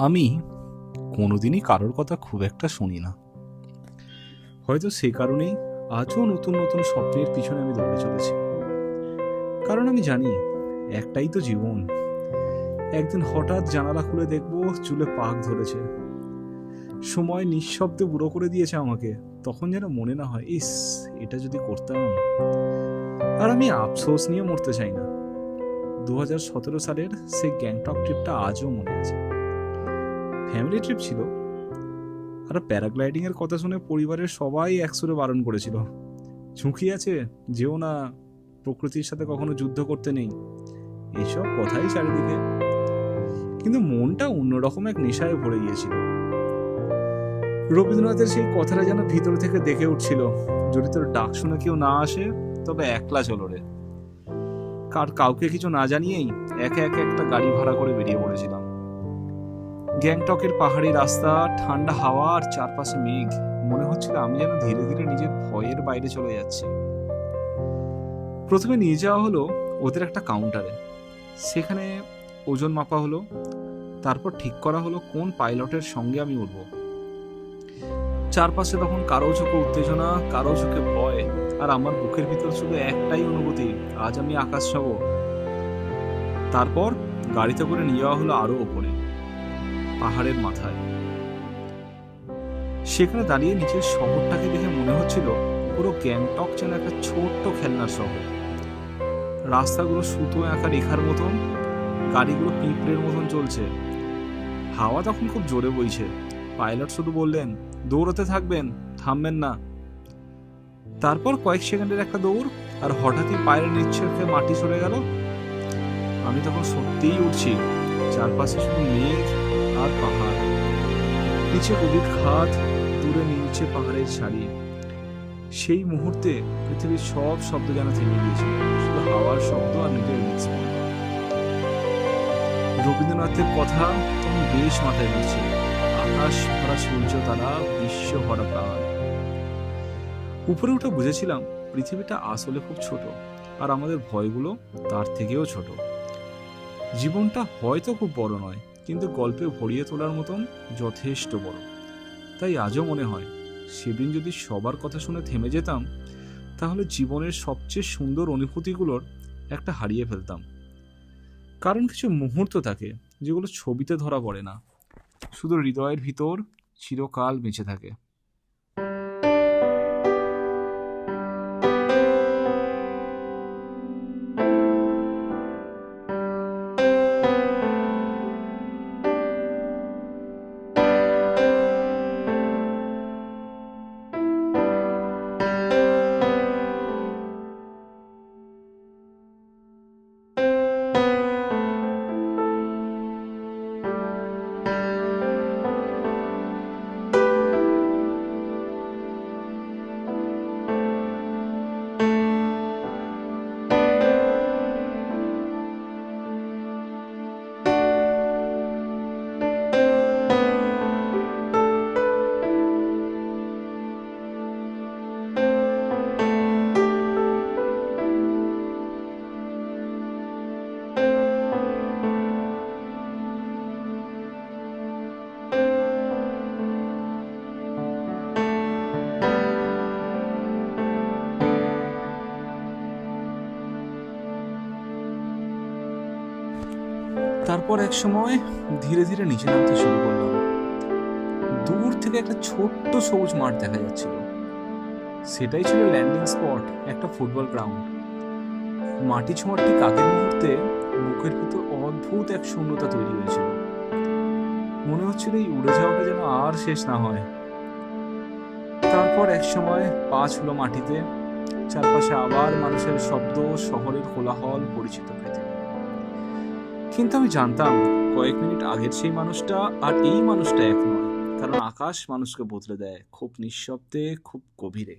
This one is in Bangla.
আমি কোনোদিনই কারোর কথা খুব একটা শুনি না। হয়তো সে কারণেই আজও নতুন নতুন স্বপ্নের পিছনে আমি দৌড়ে চলেছি। কারণ আমি জানি একটাই তো জীবন। একদিন হঠাৎ জানালা খুলে দেখবো চুলে পাক ধরেছে। সময় নিঃশব্দে বুড়ো করে দিয়েছে আমাকে। তখন যেন মনে না হয়, ইস, এটা যদি করতাম। আর আমি আফসোস নিয়ে মরতে চাই না। 2017 সালের সেই গ্যাংটক ট্রিপটা আজও মনে আছে। ফ্যামিলি ট্রিপ ছিল, আর প্যারাগ্লাইডিং এর কথা শুনে পরিবারের সবাই একসুরে বারণ করেছিল। ঝুঁকি আছে, যেও না, প্রকৃতির সাথে কখনো যুদ্ধ করতে নেই, এইসব কথাই চারিদিকে। কিন্তু মনটা অন্যরকম এক নেশায় ভরে গিয়েছিল। রবীন্দ্রনাথের সেই কথাটা যেন ভিতর থেকে দেখে উঠছিল, যদি তোর ডাক শুনে কেউ না আসে তবে একলা চলো রে। কাউকে কিছু না জানিয়েই একে একে একটা গাড়ি ভাড়া করে বেরিয়ে পড়েছিলাম। গ্যাংটকের পাহাড়ি রাস্তা, ঠান্ডা হাওয়া আর চারপাশে মেঘ, মনে হচ্ছিল আমি যেন ধীরে ধীরে নিজের ভয়ের বাইরে চলে যাচ্ছি। প্রথমে নিয়ে যাওয়া হলো ওদের একটা কাউন্টারে। সেখানে ওজন মাপা হলো, তারপর ঠিক করা হলো কোন পাইলটের সঙ্গে আমি উঠবো। চারপাশে তখন কারো চোখে উত্তেজনা, কারো চোখে ভয়, আর আমার বুকের ভিতর শুধু একটাই অনুভূতি, আজ আমি আকাশ ছাবো। তারপর গাড়িতে করে নিয়ে যাওয়া হলো আরো ওপরে, পাহাড়ের মাথায়। সেখানে দাঁড়িয়ে নিচের শহরটাকে দেখে মনে হচ্ছিল পুরো গ্যাংটক যেন একটা ছোট্ট খেলনার শহর। রাস্তাগুলো সুতো আঁকা রেখার মতন, গাড়িগুলো পিঁপড়ের মতন চলছে। হাওয়া তখন খুব জোরে বইছে। পাইলট শুধু বললেন, দৌড়াতে থাকবেন, থামবেন না। তারপর কয়েক সেকেন্ডের একটা দৌড়, আর হঠাৎই পায়ের নিচে মাটি সরে গেল। আমি তখন সত্যিই উঠছি। চারপাশে শুধু মেঘ আর পাহাড়, নিচে গভীর খাদ, দূরে নীলছে পাহাড়ের সারি। সেই মুহূর্তে পৃথিবীর সব শব্দ যেন থেমে গিয়েছিল, শুধু হাওয়ার শব্দ আর নিজের হৃদস্পন্দন। রবীন্দ্রনাথের কথা তখন বেশ মাথায় ঘুরছে। আকাশ ভরা সূর্য, তারা, বিশ্ব ভরা প্রাণ। উপরে উঠে বুঝেছিলাম পৃথিবীটা আসলে খুব ছোট, আর আমাদের ভয়গুলো তার থেকেও ছোট। জীবনটা হয়তো খুব বড় নয়, কিন্তু গল্পে ভরিয়ে তোলার মতন যথেষ্ট বড়। তাই আজও মনে হয়, সেদিন যদি সবার কথা শুনে থেমে যেতাম, তাহলে জীবনের সবচেয়ে সুন্দর অনুভূতিগুলোর একটা হারিয়ে ফেলতাম। কারণ কিছু মুহূর্ত থাকে যেগুলো ছবিতে ধরা পড়ে না, শুধু হৃদয়ের ভিতর চিরকাল বেঁচে থাকে। তারপর এক সময় ধীরে ধীরে নিচে নামতে শুরু করলাম। দূর থেকে একটা ছোট্ট সবুজ মাঠ দেখা যাচ্ছিল। সেটাই ছিল ল্যান্ডিং স্পট, একটা ফুটবল গ্রাউন্ড। মাটি ছোঁয়ার ঠিক আগের মুহূর্তে বুকের ভিতর অদ্ভুত এক শূন্যতা তৈরি হয়েছিল। মনে হচ্ছিল এই উড়ে যাওয়াটা যেন আর শেষ না হয়। তারপর এক সময় পা ছুলো মাটিতে, চারপাশে আবার মানুষের শব্দ, শহরের কোলাহল, পরিচিত পৃথিবী। কিন্তু আমি জানতাম কয়েক মিনিট আগের সেই মানুষটা আর এই মানুষটা এক নয়, কারণ আকাশ মানুষকে বদলে দেয়, খুব নিঃশব্দে, খুব গভীরে।